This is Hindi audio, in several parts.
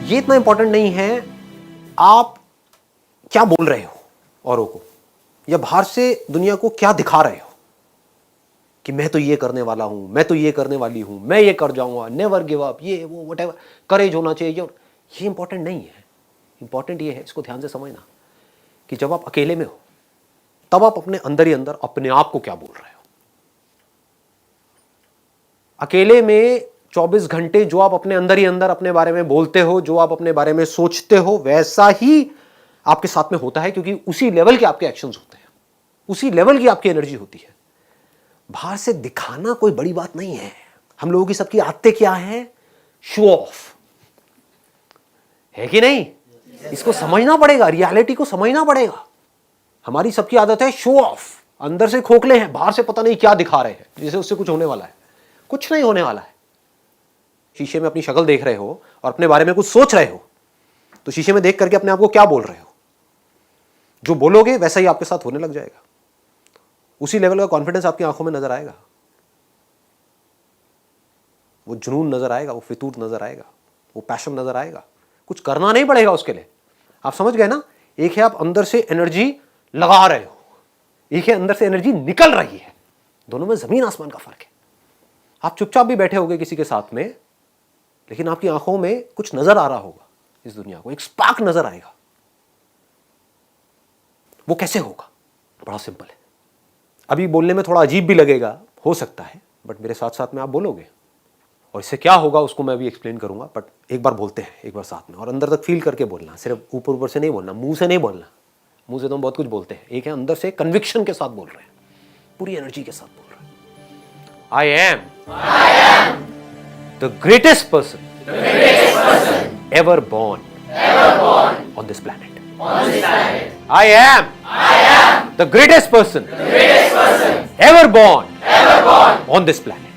ये इतना इंपॉर्टेंट नहीं है आप क्या बोल रहे हो औरों को, या बाहर से दुनिया को क्या दिखा रहे हो कि मैं तो ये करने वाला हूं, मैं तो ये करने वाली हूं, मैं ये कर जाऊंगा, नेवर गिव अप, ये वो व्हाटएवर, करेज होना चाहिए। ये इंपॉर्टेंट नहीं है। इंपॉर्टेंट ये है, इसको ध्यान से समझना, कि जब आप अकेले में हो तब आप अपने अंदर ही अंदर अपने आप को क्या बोल रहे हो। अकेले में 24 घंटे जो आप अपने अंदर ही अंदर अपने बारे में बोलते हो, जो आप अपने बारे में सोचते हो, वैसा ही आपके साथ में होता है, क्योंकि उसी लेवल के आपके एक्शंस होते हैं, उसी लेवल की आपकी एनर्जी होती है। बाहर से दिखाना कोई बड़ी बात नहीं है। हम लोगों की सबकी आदतें क्या है? शो ऑफ, है कि नहीं? इसको समझना पड़ेगा, रियलिटी को समझना पड़ेगा। हमारी सबकी आदत है शो ऑफ। अंदर से खोखले हैं, बाहर से पता नहीं क्या दिखा रहे हैं, जैसे उससे कुछ होने वाला है। कुछ नहीं होने वाला है। शीशे में अपनी शक्ल देख रहे हो और अपने बारे में कुछ सोच रहे हो, तो शीशे में देख करके अपने आप को क्या बोल रहे हो? जो बोलोगे वैसा ही आपके साथ होने लग जाएगा। उसी लेवल का कॉन्फिडेंस आपकी आंखों में नजर आएगा, वो जुनून नजर आएगा, वो फितूर नजर आएगा, वो पैशन नजर आएगा। कुछ करना नहीं पड़ेगा उसके लिए। आप समझ गए ना? एक है आप अंदर से एनर्जी लगा रहे हो, एक है अंदर से एनर्जी निकल रही है। दोनों में जमीन आसमान का फर्क है। आप चुपचाप भी बैठे होगे किसी के साथ में, लेकिन आपकी आंखों में कुछ नजर आ रहा होगा, इस दुनिया को एक स्पार्क नजर आएगा। वो कैसे होगा? बड़ा सिंपल है। अभी बोलने में थोड़ा अजीब भी लगेगा, हो सकता है, बट मेरे साथ साथ में आप बोलोगे, और इससे क्या होगा उसको मैं भी एक्सप्लेन करूंगा। बट एक बार बोलते हैं, एक बार साथ में, और अंदर तक फील करके बोलना, सिर्फ ऊपर ऊपर से नहीं बोलना, मुंह से नहीं बोलना। मुंह से तो हम बहुत कुछ बोलते हैं, एक है अंदर से कन्विक्शन के साथ बोल रहे हैं, पूरी एनर्जी के साथ बोल रहे हैं। आई am the greatest person ever born on this planet. I am the greatest person ever born on this planet.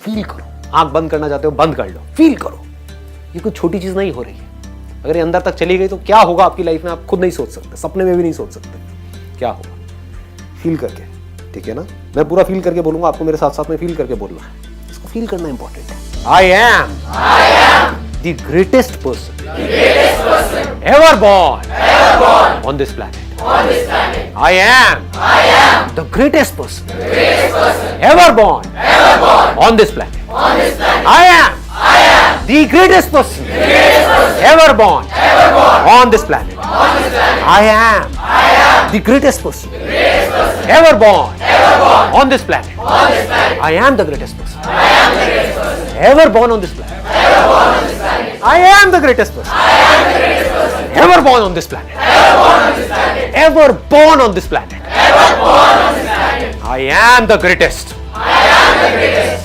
Feel करो। आंख बंद करना चाहते हो, बंद कर लो, फील करो। ये कोई छोटी चीज नहीं हो रही है। अगर ये अंदर तक चली गई तो क्या होगा आपकी लाइफ में, आप खुद नहीं सोच सकते, सपने में भी नहीं सोच सकते क्या होगा। फील करके, ठीक है ना? मैं पूरा फील करके बोलूंगा, आपको मेरे साथ साथ में फील करके बोलना है। इसको फील करना इंपॉर्टेंट है। I am the greatest person ever born on this planet. I am the greatest person ever born on this planet. I am the greatest person ever born on this planet. I am the greatest person ever born on this planet. I am the greatest person ever born on this planet. I am the greatest person ever born on this planet. Ever born on this planet. I am the greatest.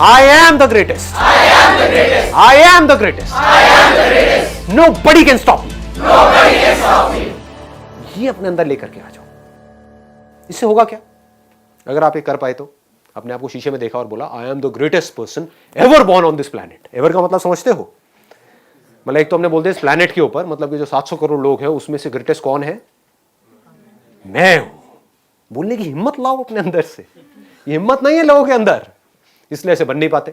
I am the greatest. I am the greatest. Nobody can stop me. ये अपने अंदर लेकर के आ जाओ। इससे होगा क्या? अगर आप ये कर पाए तो, अपने आप को शीशे में देखा और बोला आई am the greatest person ever born on this planet. Ever का मतलब समझते हो? मतलब एक तो हमने बोल दिया इस प्लैनेट के ऊपर, मतलब कि जो 700 करोड़ लोग हैं उसमें से ग्रेटेस्ट कौन है? मैं हूं। बोलने की हिम्मत लाओ अपने अंदर से। ये हिम्मत नहीं है लोगों के अंदर, इसलिए ऐसे बन नहीं पाते।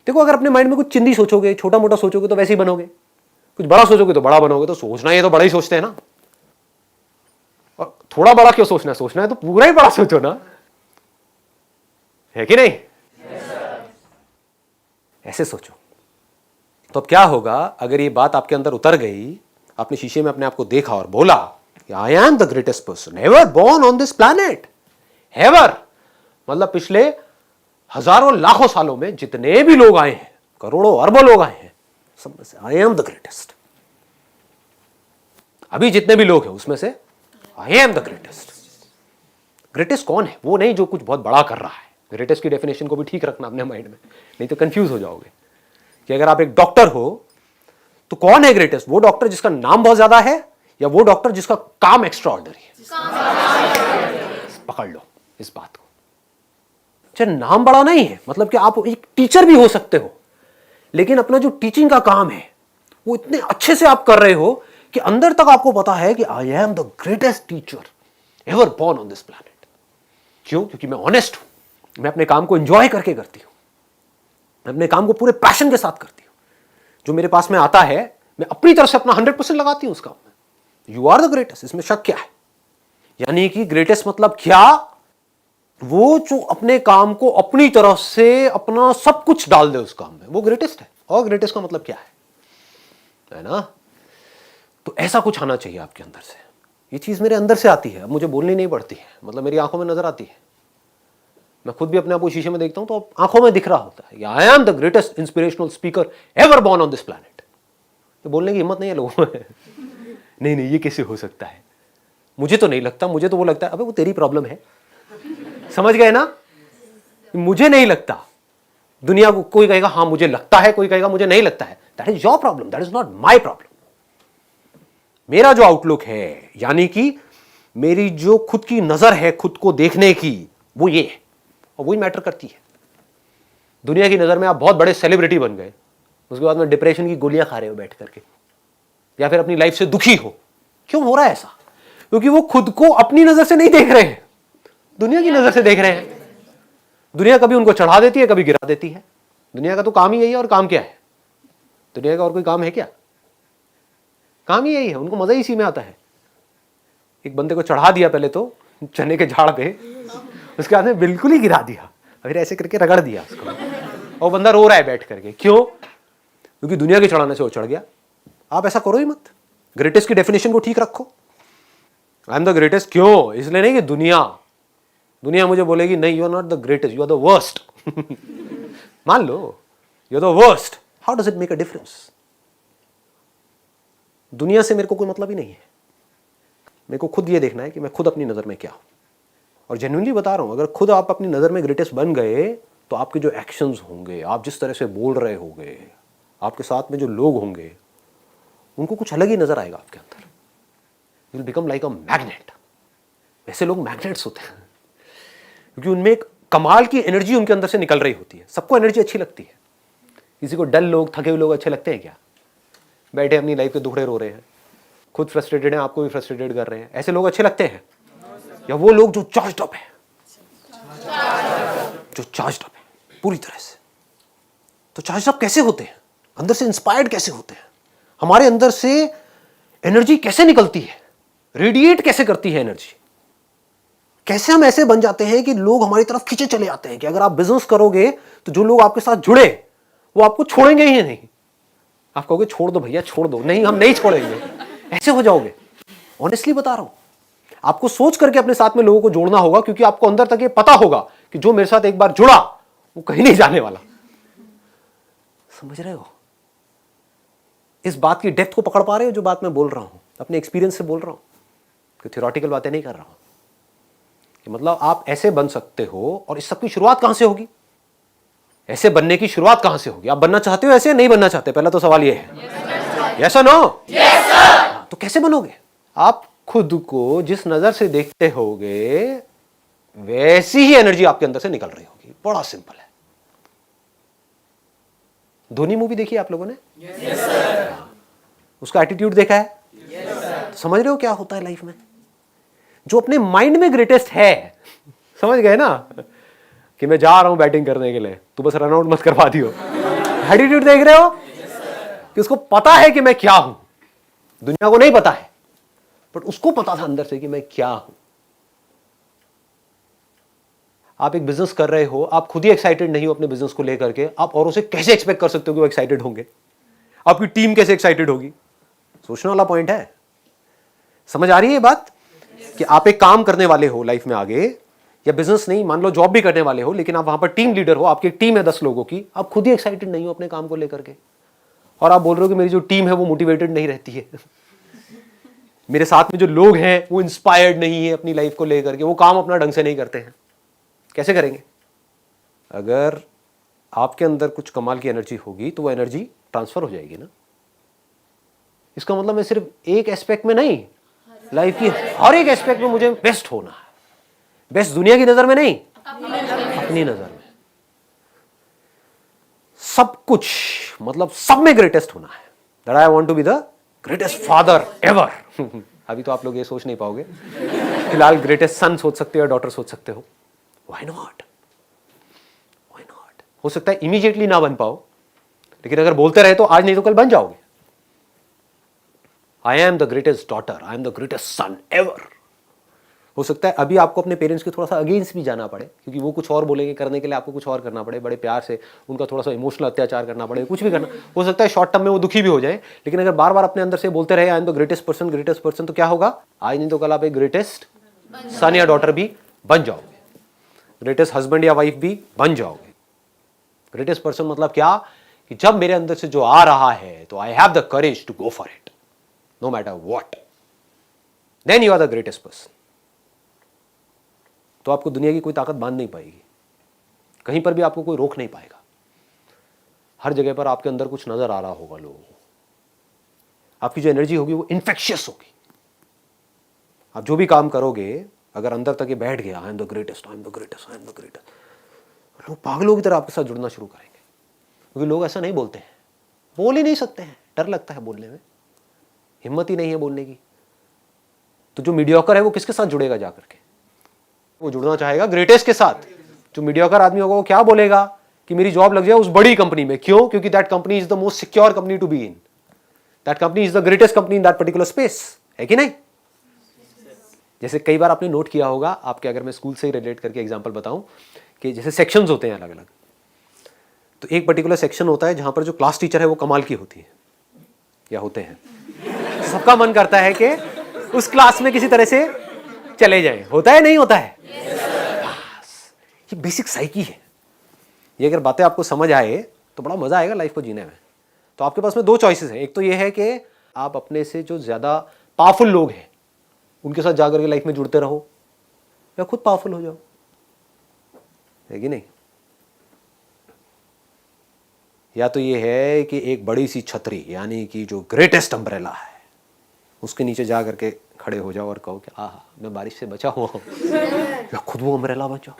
देखो, अगर अपने माइंड में कुछ चिंदी सोचोगे, छोटा मोटा सोचोगे तो वैसे ही बनोगे, कुछ बड़ा सोचोगे तो बड़ा बनोगे। तो सोचना है तो बड़ा ही सोचते हैं ना, और थोड़ा बड़ा क्यों सोचना है? सोचना है तो पूरा ही बड़ा सोचो ना, है कि नहीं? ऐसे सोचो। तो अब क्या होगा अगर ये बात आपके अंदर उतर गई, आपने शीशे में अपने आप को देखा और बोला आई am the greatest person ever born on this planet. Ever मतलब पिछले हजारों लाखों सालों में जितने भी लोग आए हैं, करोड़ों अरबों लोग आए हैं, सब में से आई एम द ग्रेटेस्ट। अभी जितने भी लोग हैं उसमें से आई एम द ग्रेटेस्ट। ग्रेटेस्ट कौन है? वो नहीं जो कुछ बहुत बड़ा कर रहा है। ग्रेटेस्ट की डेफिनेशन को भी ठीक रखना अपने माइंड में, नहीं तो कंफ्यूज हो जाओगे। कि अगर आप एक डॉक्टर हो तो कौन है ग्रेटेस्ट? वो डॉक्टर जिसका नाम बहुत ज्यादा है, या वो डॉक्टर जिसका काम एक्स्ट्रा ऑर्डिनरी है? पकड़ लो इस बात को। चाहे नाम बड़ा नहीं है, मतलब कि आप एक टीचर भी हो सकते हो, लेकिन अपना जो टीचिंग का काम है वो इतने अच्छे से आप कर रहे हो कि अंदर तक आपको पता है कि आई am the greatest teacher ever born on this planet. क्यों? क्योंकि मैं ऑनेस्ट हूं, मैं अपने काम को एंजॉय करके करती हूं, मैं अपने काम को पूरे पैशन के साथ करती हूं। जो मेरे पास में आता है मैं अपनी तरफ से अपना 100% लगाती हूं उस काम में। यू आर द ग्रेटेस्ट, इसमें शक क्या है? यानी कि ग्रेटेस्ट मतलब क्या? वो जो अपने काम को अपनी तरफ से अपना सब कुछ डाल दे उस काम में, वो ग्रेटेस्ट है। और ग्रेटेस्ट का मतलब क्या है ना? तो ऐसा कुछ आना चाहिए आपके अंदर से। ये चीज मेरे अंदर से आती है, अब मुझे बोलनी नहीं पड़ती है, मतलब मेरी आंखों में नजर आती है। मैं खुद भी अपने आप को शीशे में देखता हूं तो आंखों में दिख रहा होता है, आई am the greatest inspirational speaker ever born on this planet. तो बोलने की हिम्मत नहीं है लोगों में। नहीं, ये कैसे हो सकता है? मुझे तो नहीं लगता, मुझे तो वो लगता है अबे वो तेरी प्रॉब्लम है। समझ गए ना? मुझे नहीं लगता। दुनिया को कोई कहेगा हाँ मुझे लगता है, कोई कहेगा मुझे नहीं लगता है। That is your problem, that is not my problem. मेरा जो आउटलुक है, यानी कि मेरी जो खुद की नजर है खुद को देखने की, वो ये है और वही मैटर करती है। दुनिया की नजर में आप बहुत बड़े सेलिब्रिटी बन गए, उसके बाद में डिप्रेशन की गोलियां खा रहे हो बैठ करके, या फिर अपनी लाइफ से दुखी हो। क्यों हो रहा है ऐसा? क्योंकि वो खुद को अपनी नजर से नहीं देख रहे हैं, दुनिया की नजर से देख रहे हैं। दुनिया कभी उनको चढ़ा देती है, कभी गिरा देती है। दुनिया का तो काम ही यही है। और काम क्या है? दुनिया का और कोई काम है क्या? काम ही यही है, उनको मजा ही इसी में आता है। एक बंदे को चढ़ा दिया पहले तो चने के झाड़ पे, उसके बाद में बिल्कुल ही गिरा दिया, फिर ऐसे करके रगड़ दिया उसको, और बंदा रो रहा है बैठ करके। क्यों? क्योंकि दुनिया के चढ़ाने से वो चढ़ गया। आप ऐसा करो ही मत। ग्रेटेस्ट की डेफिनेशन को ठीक रखो। आई एम द ग्रेटेस्ट क्यों? इसलिए नहीं कि दुनिया मुझे बोलेगी नहीं you are not the greatest, you are the worst. मान लो you are the worst, how does it make a difference? दुनिया से मेरे को कोई मतलब ही नहीं है। मेरे को खुद ये देखना है कि मैं खुद अपनी नजर में क्या हूं। और जेन्युइनली बता रहा हूं, अगर खुद आप अपनी नजर में ग्रेटेस्ट बन गए तो आपके जो एक्शंस होंगे, आप जिस तरह से बोल रहे होंगे, आपके साथ में जो लोग होंगे, उनको कुछ अलग ही नजर आएगा आपके अंदर। You will become like a magnet. ऐसे लोग मैग्नेट्स होते हैं क्योंकि उनमें एक कमाल की एनर्जी उनके अंदर से निकल रही होती है। सबको एनर्जी अच्छी लगती है। किसी को डल लोग, थके हुए लोग अच्छे लगते हैं क्या? बैठे अपनी लाइफ के दुखड़े रो रहे हैं, खुद फ्रस्ट्रेटेड हैं, आपको भी फ्रस्ट्रेटेड कर रहे हैं, ऐसे लोग अच्छे लगते हैं? या वो लोग जो चार्ज्ड अप है, जो चार्ज्ड अप है पूरी तरह से? तो चार्ज्ड अप कैसे होते हैं? अंदर से इंस्पायर्ड कैसे होते हैं? हमारे अंदर से एनर्जी कैसे निकलती है? रेडिएट कैसे करती है एनर्जी? कैसे हम ऐसे बन जाते हैं कि लोग हमारी तरफ खींचे चले आते हैं कि अगर आप बिजनेस करोगे तो जो लोग आपके साथ जुड़े वो आपको छोड़ेंगे ही नहीं। आप कहोगे छोड़ दो भैया, छोड़ दो। नहीं, हम नहीं छोड़ेंगे। ऐसे हो जाओगे। ऑनेस्टली बता रहा हूं, आपको सोच करके अपने साथ में लोगों को जोड़ना होगा, क्योंकि आपको अंदर तक ये पता होगा कि जो मेरे साथ एक बार जुड़ा वो कहीं नहीं जाने वाला। समझ रहे हो? इस बात की डेप्थ को पकड़ पा रहे हो? जो बात मैं बोल रहा हूं अपने एक्सपीरियंस से बोल रहा हूं, कि थ्योरेटिकल बातें नहीं कर रहा हूं। कि मतलब आप ऐसे बन सकते हो। और इस सब की शुरुआत कहां से होगी? ऐसे बनने की शुरुआत कहां से होगी? आप बनना चाहते हो ऐसे? नहीं बनना चाहते? पहला तो सवाल ये है। यस और नो? Yes sir. तो कैसे बनोगे? आप खुद को जिस नजर से देखते होगे वैसी ही एनर्जी आपके अंदर से निकल रही होगी। बड़ा सिंपल है। धोनी मूवी देखी आप लोगों ने? Yes sir. उसका एटीट्यूड देखा है? Yes sir. समझ रहे हो क्या होता है लाइफ में? जो अपने माइंड में ग्रेटेस्ट है, समझ गए ना, कि मैं जा रहा हूं बैटिंग करने के लिए, तू बस रन आउट मत करवा दियो। एटीट्यूड देख रहे हो? कि उसको पता है कि मैं क्या हूं। दुनिया को नहीं पता है, बट उसको पता था अंदर से कि मैं क्या हूं। आप एक बिजनेस कर रहे हो, आप खुद ही एक्साइटेड नहीं हो अपने बिजनेस को लेकर के, आप औरों से कैसे एक्सपेक्ट कर सकते हो कि वो एक्साइटेड होंगे? आपकी टीम कैसे एक्साइटेड होगी? सोचने वाला पॉइंट है। समझ आ रही है ये बात? कि आप एक काम करने वाले हो लाइफ में आगे, या बिजनेस नहीं, मान लो जॉब भी करने वाले हो, लेकिन आप वहां पर टीम लीडर हो, आपकी टीम है 10 लोगों की, आप खुद ही एक्साइटेड नहीं हो अपने काम को लेकर के, और आप बोल रहे हो कि मेरी जो टीम है वो मोटिवेटेड नहीं रहती है। मेरे साथ में जो लोग हैं वो इंस्पायर्ड नहीं है अपनी लाइफ को लेकर के, वो काम अपना ढंग से नहीं करते हैं। कैसे करेंगे? अगर आपके अंदर कुछ कमाल की एनर्जी होगी तो वो एनर्जी ट्रांसफर हो जाएगी ना। इसका मतलब मैं सिर्फ एक एस्पेक्ट में नहीं, लाइफ की हर एक एस्पेक्ट में मुझे बेस्ट होना है। बेस्ट दुनिया की नजर में नहीं, अपनी नजर में। सब कुछ, मतलब सब में ग्रेटेस्ट होना है। That I want to be the greatest father ever. अभी तो आप लोग ये सोच नहीं पाओगे, फिलहाल ग्रेटेस्ट सन सोच सकते हो, डॉटर सोच सकते हो। Why not? Why not? हो सकता है इमीडिएटली ना बन पाओ, लेकिन अगर बोलते रहे तो आज नहीं तो कल बन जाओगे। I am the greatest daughter, I am the greatest son ever. हो सकता है अभी आपको अपने पेरेंट्स के थोड़ा सा अगेंस्ट भी जाना पड़े, क्योंकि वो कुछ और बोलेंगे, करने के लिए आपको कुछ और करना पड़े, बड़े प्यार से उनका थोड़ा सा इमोशनल अत्याचार करना पड़े, कुछ भी करना हो सकता है। शॉर्ट टर्म में वो दुखी भी हो जाए, लेकिन अगर बार बार अपने अंदर से बोलते रहे आई एम द ग्रेटेस्ट पर्सन, तो क्या होगा? आज नहीं तो कल आप एक ग्रेटेस्ट सन या डॉटर भी बन जाओगे, ग्रेटेस्ट हस्बैंड या वाइफ भी बन जाओगे। ग्रेटेस्ट पर्सन मतलब क्या? कि जब मेरे अंदर से जो आ रहा है तो I have the courage to go for it, no matter what, then you are the greatest person. तो आपको दुनिया की कोई ताकत बांध नहीं पाएगी, कहीं पर भी आपको कोई रोक नहीं पाएगा। हर जगह पर आपके अंदर कुछ नजर आ रहा होगा लोगों को, आपकी जो एनर्जी होगी वो इन्फेक्शियस होगी। आप जो भी काम करोगे, अगर अंदर तक ये बैठ गया आई am the greatest, I am the greatest, I am the greatest, लोग पागलों की तरह आपके साथ जुड़ना शुरू करेंगे, क्योंकि लोग ऐसा नहीं बोलते हैं, बोल ही नहीं सकते हैं, डर लगता है बोलने में, हिम्मत ही नहीं है बोलने की। तो जो मीडियोकर है वो किसके साथ जुड़ेगा जाकर के? वो जुड़ना चाहेगा ग्रेटेस्ट के साथ। जो मीडियोकर आदमी होगा वो क्या बोलेगा? कि मेरी जॉब लग जाए उस बड़ी कंपनी में। क्यों? क्योंकि that company is the most secure company to be in, that company is the greatest company in that particular space, है कि नहीं? जैसे कई बार आपने नोट किया होगा, आपके अगर मैं स्कूल से ही रिलेट करके एग्जांपल बताऊं, कि जैसे सेक्शंस होते हैं अलग अलग, तो एक पर्टिकुलर सेक्शन होता है जहां पर जो क्लास टीचर है वो कमाल की होती है या होते हैं, सबका मन करता है कि उस क्लास में किसी तरह से चले जाएं। होता है नहीं होता है? बस ये बेसिक साइकी है। ये अगर बातें आपको समझ आए तो बड़ा मजा आएगा लाइफ को जीने में। तो आपके पास में दो चॉइसेस हैं, एक तो ये है कि आप अपने से जो ज्यादा पावरफुल लोग हैं उनके साथ जाकर के लाइफ में जुड़ते रहो, या खुद पावरफुल हो जाओ, है कि नहीं? या तो ये है कि एक बड़ी सी छतरी, यानी कि जो ग्रेटेस्ट अम्ब्रेला है, उसके नीचे जा करके खड़े हो जाओ और कहो कि आहा मैं बारिश से बचा हुआ हूं, या खुद वो अम्ब्रेला बन जाओ।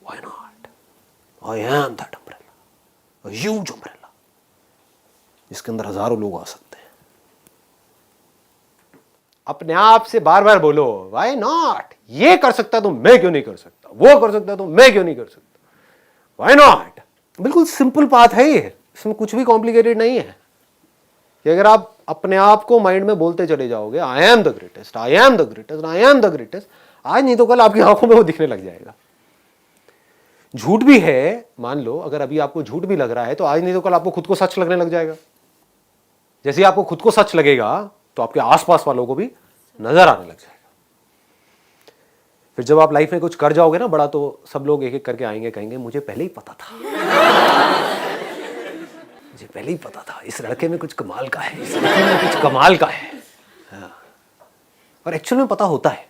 Why not? I am that umbrella, a huge umbrella, जिसके अंदर हजारों लोग आ सकते हैं। अपने आप से बार बार बोलो व्हाई नॉट? ये कर सकता तो मैं क्यों नहीं कर सकता, वो कर सकता तो मैं क्यों नहीं कर सकता, व्हाई नॉट? बिल्कुल सिंपल बात है ये, इसमें कुछ भी कॉम्प्लिकेटेड नहीं है। कि अगर आप अपने आप को माइंड में बोलते चले जाओगे I am the greatest, I am the greatest, I am the greatest, आज नहीं तो कल आपकी आंखों में वो दिखने लग जाएगा। झूठ भी है, मान लो अगर अभी आपको झूठ भी लग रहा है तो आज नहीं तो कल आपको खुद को सच लगने लग जाएगा। जैसे ही आपको खुद को सच लगेगा तो आपके आसपास वालों को भी नजर आने लग जाएगा। फिर जब आप लाइफ में कुछ कर जाओगे ना बड़ा, तो सब लोग एक एक करके आएंगे, कहेंगे मुझे पहले ही पता था, मुझे पहले ही पता था, इस लड़के में कुछ कमाल का है, इस लड़के में कुछ कमाल का है। हाँ। और एक्चुअल में पता होता है,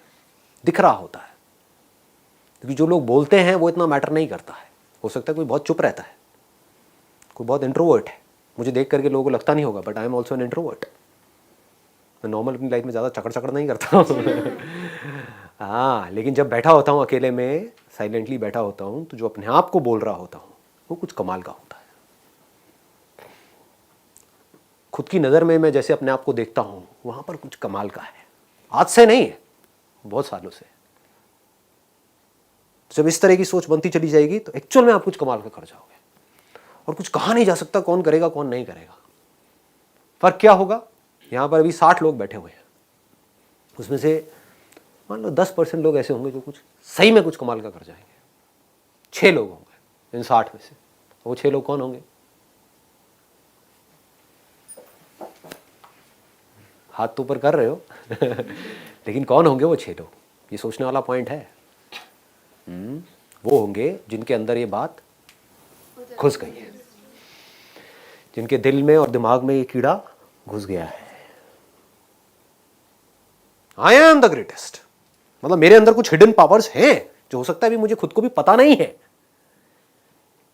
दिख रहा होता है, क्योंकि जो लोग बोलते हैं वो इतना मैटर नहीं करता है। हो सकता है कोई बहुत चुप रहता है, कोई बहुत इंट्रोवर्ट है, मुझे देख करके लोगों को लगता नहीं होगा, but I am also an introvert. मैं नॉर्मल अपनी लाइफ में ज़्यादा चकड़ नहीं करता हूँ। हाँ, लेकिन जब बैठा होता हूँ अकेले में, साइलेंटली बैठा होता हूँ, तो जो अपने आप को बोल रहा होता हूँ वो कुछ कमाल का होता है। खुद की नज़र में मैं जैसे अपने आप को देखता हूँ वहाँ पर कुछ कमाल का है। आज से नहीं है, बहुत सालों से। जब इस तरह की सोच बनती चली जाएगी तो एक्चुअल में आप कुछ कमाल का कर जाओगे, और कुछ कहा नहीं जा सकता कौन करेगा कौन नहीं करेगा। फर्क क्या होगा? यहाँ पर अभी 60 लोग बैठे हुए हैं, उसमें से मान लो 10% लोग ऐसे होंगे जो कुछ सही में कुछ कमाल का कर जाएंगे। 6 लोग होंगे इन 60 में से। वो 6 लोग कौन होंगे? हाथ तो ऊपर कर रहे हो लेकिन कौन होंगे वो 6 लोग? ये सोचने वाला पॉइंट है। वो होंगे जिनके अंदर ये बात घुस गई है, जिनके दिल में और दिमाग में ये कीड़ा घुस गया है। आई एम द ग्रेटेस्ट, मतलब मेरे अंदर कुछ हिडन पावर्स हैं जो हो सकता है अभी मुझे खुद को भी पता नहीं है,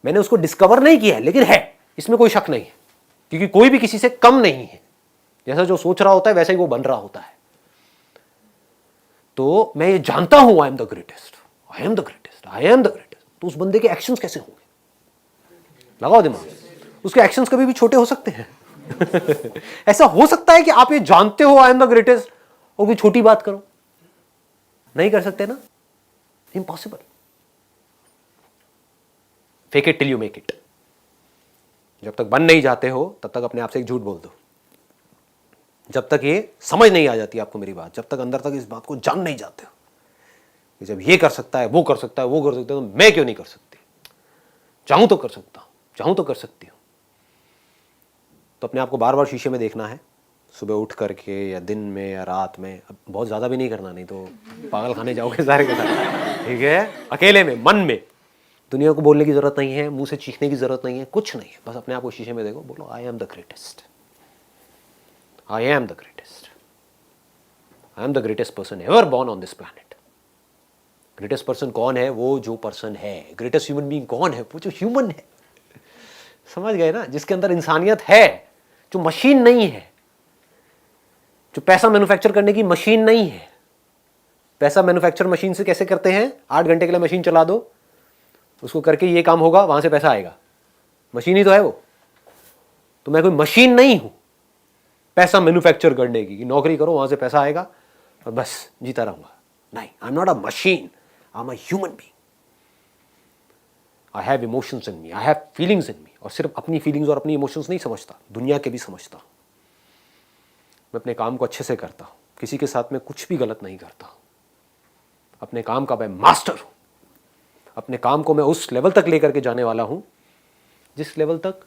मैंने उसको डिस्कवर नहीं किया है, लेकिन है, इसमें कोई शक नहीं है, क्योंकि कोई भी किसी से कम नहीं है। जैसा जो सोच रहा होता है वैसा ही वो बन रहा होता है। तो मैं ये जानता हूं I am the greatest, I am the greatest, I am the greatest. तो उस बंदे के एक्शंस कैसे होंगे? लगाओ दिमाग, उसके एक्शंस कभी भी छोटे हो सकते हैं। ऐसा हो सकता है कि आप ये जानते हो आई एम द ग्रेटेस्ट और कोई छोटी बात करो? नहीं कर सकते ना, impossible. Fake it till you make it. जब तक बन नहीं जाते हो तब तक अपने आप से एक झूठ बोल दो। जब तक ये समझ नहीं आ जाती आपको मेरी बात, जब तक अंदर तक इस बात को जान नहीं जाते हो कि जब ये कर सकता है, वो कर सकता है, वो कर सकता है, तो मैं क्यों नहीं कर सकती? चाहूं तो कर सकता हूं, चाहूं तो कर सकती हूं। तो अपने आप को बार बार शीशे में देखना है, सुबह उठ करके या दिन में या रात में। अब बहुत ज़्यादा भी नहीं करना, नहीं तो पागल खाने जाओगे सारे के सारे, ठीक है? अकेले में, मन में। दुनिया को बोलने की ज़रूरत नहीं है, मुंह से चीखने की ज़रूरत नहीं है, कुछ नहीं है। बस अपने आप को शीशे में देखो, बोलो आई am the greatest, I am the greatest, I am the greatest person ever born on this planet. Greatest person कौन है? वो जो पर्सन है। ग्रेटेस्ट ह्यूमन बीइंग कौन है? वो जो ह्यूमन है। समझ गए ना? जिसके अंदर इंसानियत है, जो मशीन नहीं है, जो पैसा मैन्युफैक्चर करने की मशीन नहीं है। पैसा मैन्युफैक्चर मशीन से कैसे करते हैं? 8 घंटे के लिए मशीन चला दो, उसको करके ये काम होगा, वहां से पैसा आएगा। मशीन ही तो है वो। तो मैं कोई मशीन नहीं हूं पैसा मैन्युफैक्चर करने की, नौकरी करो वहां से पैसा आएगा और बस जीता रहूंगा। नहीं, I am not a machine, I am a human being. I have emotions in me, I have feelings in me. और सिर्फ अपनी फीलिंग्स और अपनी इमोशंस नहीं समझता, दुनिया के भी समझता हूं। मैं अपने काम को अच्छे से करता हूं, किसी के साथ में कुछ भी गलत नहीं करता हूं। अपने काम का मैं मास्टर हूं। अपने काम को मैं उस लेवल तक लेकर के जाने वाला हूं जिस लेवल तक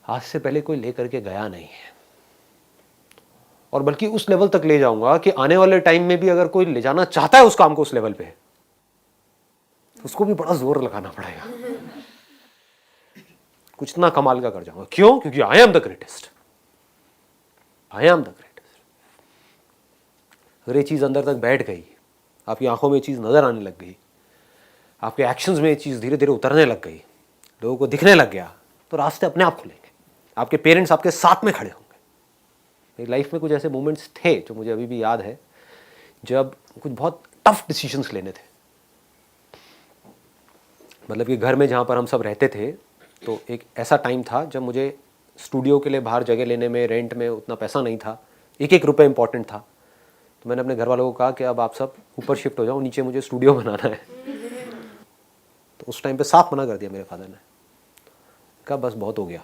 आज से पहले कोई लेकर के गया नहीं है। और बल्कि उस लेवल तक ले जाऊंगा कि आने वाले टाइम में भी अगर कोई ले जाना चाहता है उस काम को उस लेवल पे, उसको भी बड़ा जोर लगाना पड़ेगा। कुछ इतना कमाल का कर जाऊंगा। क्यों? क्योंकि आई am the greatest, I am the greatest. अगर ये चीज अंदर तक बैठ गई, आपकी आंखों में ये चीज नजर आने लग गई, आपके एक्शंस में ये चीज धीरे धीरे उतरने लग गई, लोगों को दिखने लग गया, तो रास्ते अपने आप खुलेंगे। आपके पेरेंट्स आपके साथ में खड़े होंगे। मेरी लाइफ में कुछ ऐसे मोमेंट्स थे जो मुझे अभी भी याद है, जब कुछ बहुत टफ डिसीजंस लेने थे। मतलब कि घर में जहाँ पर हम सब रहते थे, तो एक ऐसा टाइम था जब मुझे स्टूडियो के लिए बाहर जगह लेने में, रेंट में उतना पैसा नहीं था, एक एक रुपये इंपॉर्टेंट था। तो मैंने अपने घर वालों को कहा कि अब आप सब ऊपर शिफ्ट हो जाओ, नीचे मुझे स्टूडियो बनाना है। तो उस टाइम पे साफ मना कर दिया मेरे फादर ने। कहा बस बहुत हो गया,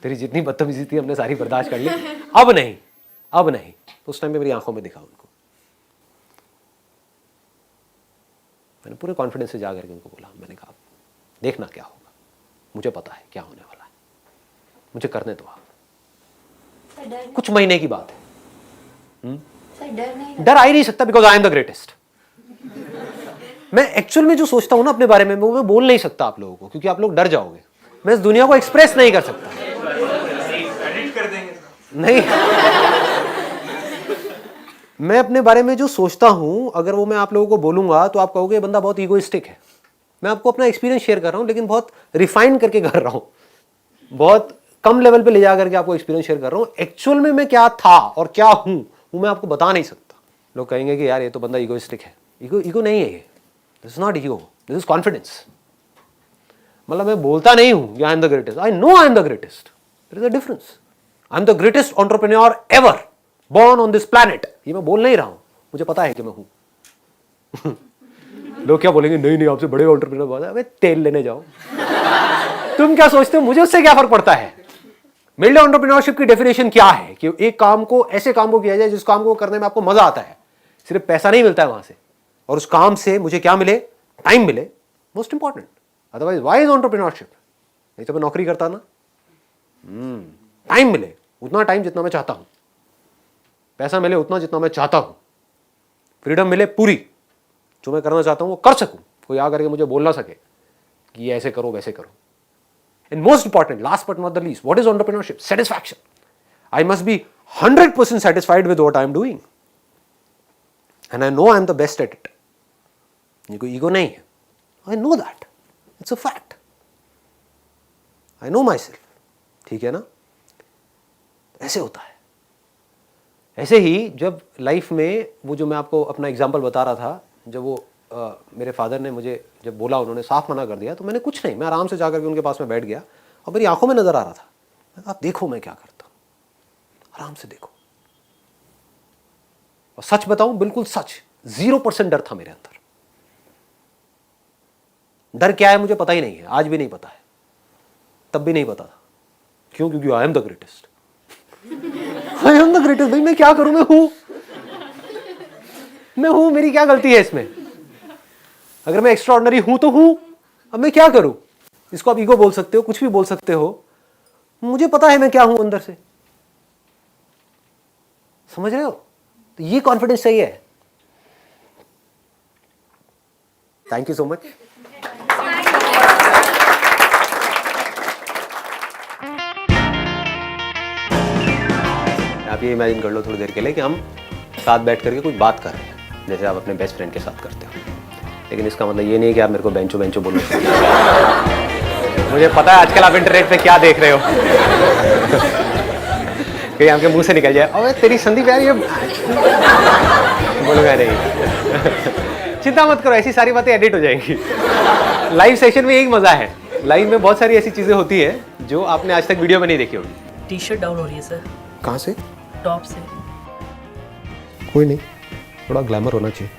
तेरी जितनी बदतमीजी थी हमने सारी बर्दाश्त कर ली, अब नहीं, अब नहीं। तो उस टाइम पे मेरी आंखों में दिखा उनको। मैंने पूरे कॉन्फिडेंस से जा करके उनको बोला, मैंने कहा देखना क्या होगा, मुझे पता है क्या होने वाला है, मुझे करने दो आप। कुछ महीने की बात है। डर आ ही नहीं सकता, because I am the greatest. मैं एक्चुअल में जो सोचता हूं ना अपने बारे में, वो मैं बोल नहीं सकता आप लोगों को, क्योंकि आप लोग डर जाओगे। मैं इस दुनिया को एक्सप्रेस नहीं कर सकता। नहीं, मैं अपने बारे में जो सोचता हूं, अगर वो मैं आप लोगों को बोलूंगा तो आप कहोगे बंदा बहुत ईगोइस्टिक है। मैं आपको अपना एक्सपीरियंस शेयर कर रहा हूं, लेकिन बहुत रिफाइन करके कर रहा हूं, बहुत कम लेवल पे ले जा करके आपको एक्सपीरियंस शेयर कर रहा हूं। एक्चुअल में मैं क्या था और क्या हूं वो मैं आपको बता नहीं सकता। लोग कहेंगे कि यार ये तो बंदा ईगोइस्टिक है। ईगो नहीं है ये, this is not ego, this is confidence. मतलब मैं बोलता नहीं हूं I am the greatest, I know I am the greatest. There is a difference. I am the greatest entrepreneur ever born on this planet। ये मैं बोल नहीं रहा हूं, मुझे पता है कि मैं हूं। लोग क्या बोलेंगे, नहीं नहीं आपसे बड़े एंटरप्रेन्योर बात है। अबे तेल लेने जाओ। तुम क्या सोचते हो मुझे उससे क्या फर्क पड़ता है? मेरे लिए एंटरप्रेन्योरशिप की डेफिनेशन क्या है कि एक काम को, ऐसे काम को किया जाए जिस काम को करने में आपको मजा आता है, सिर्फ पैसा नहीं मिलता है वहां से, और उस काम से मुझे क्या मिले? टाइम मिले, most important. Otherwise why is entrepreneurship? नहीं तो मैं नौकरी करता ना। टाइम मिले, उतना टाइम जितना मैं चाहता हूं, पैसा मिले उतना जितना मैं चाहता हूं, फ्रीडम मिले पूरी, जो मैं करना चाहता हूं वो कर सकूं, कोई आकर के मुझे बोल ना सके कि ये ऐसे करो वैसे करो। And most important, last but not the least, what is entrepreneurship? Satisfaction. I must be 100% satisfied with what I am doing and I know I am the best at it। ये कोई ईगो नहीं है, I know that, it's a fact, I know myself। ठीक है ना? ऐसे होता है। ऐसे ही जब लाइफ में वो जो मैं आपको अपना एग्जांपल बता रहा था, जब वो मेरे फादर ने मुझे जब बोला, उन्होंने साफ मना कर दिया, तो मैंने कुछ नहीं, मैं आराम से जाकर के उनके पास में बैठ गया और मेरी आंखों में नजर आ रहा था। मैं कहा देखो मैं क्या करता हूं, आराम से देखो। और सच बताऊं, बिल्कुल सच, 0% डर था मेरे अंदर। डर क्या है मुझे पता ही नहीं है, आज भी नहीं पता है। तब भी नहीं पता था। क्यों? क्योंकि आई am the greatest. I am the greatest. भाई मैं क्या करूं? मैं हूं, मेरी क्या गलती है इसमें? अगर मैं एक्स्ट्रा ऑर्डिनरी हूं तो हूं, अब मैं क्या करूं? इसको आप ईगो बोल सकते हो, कुछ भी बोल सकते हो, मुझे पता है मैं क्या हूं अंदर से। समझ रहे हो? तो ये कॉन्फिडेंस चाहिए। Thank you so much. आप ये इमेजिन कर लो थोड़ी देर के लिए कि हम साथ बैठ करके कुछ बात कर रहे हैं, जैसे आप अपने बेस्ट फ्रेंड के साथ करते हो। लेकिन इसका मतलब ये नहीं है कि आप मेरे को बेंचो बेंचो बोलो। मुझे पता है आजकल आप इंटरनेट पे क्या देख रहे हो। कहीं आपके मुंह से निकल जाए, अबे तेरी संदीप यार ये बोलूंगा नहीं। चिंता मत करो, ऐसी सारी बातें एडिट हो जाएंगी। लाइव सेशन में यही मजा है। लाइव में बहुत सारी ऐसी चीजें होती है जो आपने आज तक वीडियो में नहीं देखी होगी। टी शर्ट डाउन हो रही है सर। कहाँ से? टॉप से। कोई नहीं, थोड़ा ग्लैमर होना चाहिए।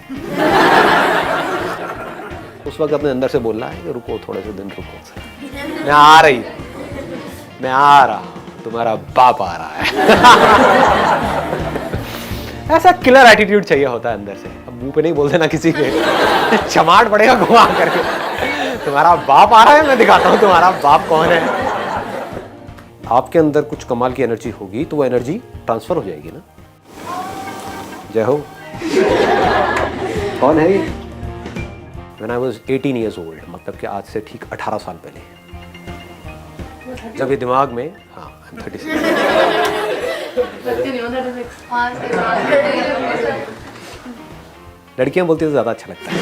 उस वक्त अपने अंदर से बोलना है कि रुको, थोड़े से दिन रुको, मैं आ रहा, तुम्हारा बाप आ रहा है। ऐसा किलर एटीट्यूड चाहिए होता है अंदर से। अब मुंह पे नहीं बोल देना किसी के, चमाट पड़ेगा घुमा करके। तुम्हारा बाप आ रहा है, मैं दिखाता हूँ तुम्हारा बाप कौन है। आपके अंदर कुछ कमाल की एनर्जी होगी तो वो एनर्जी ट्रांसफर हो जाएगी ना। जय हो। कौन है ये? When I was 18 years old, मतलब कि आज से ठीक 18 साल पहले, जब ये दिमाग में, हाँ I'm 36। लड़कियां बोलती है तो ज़्यादा अच्छा लगता है।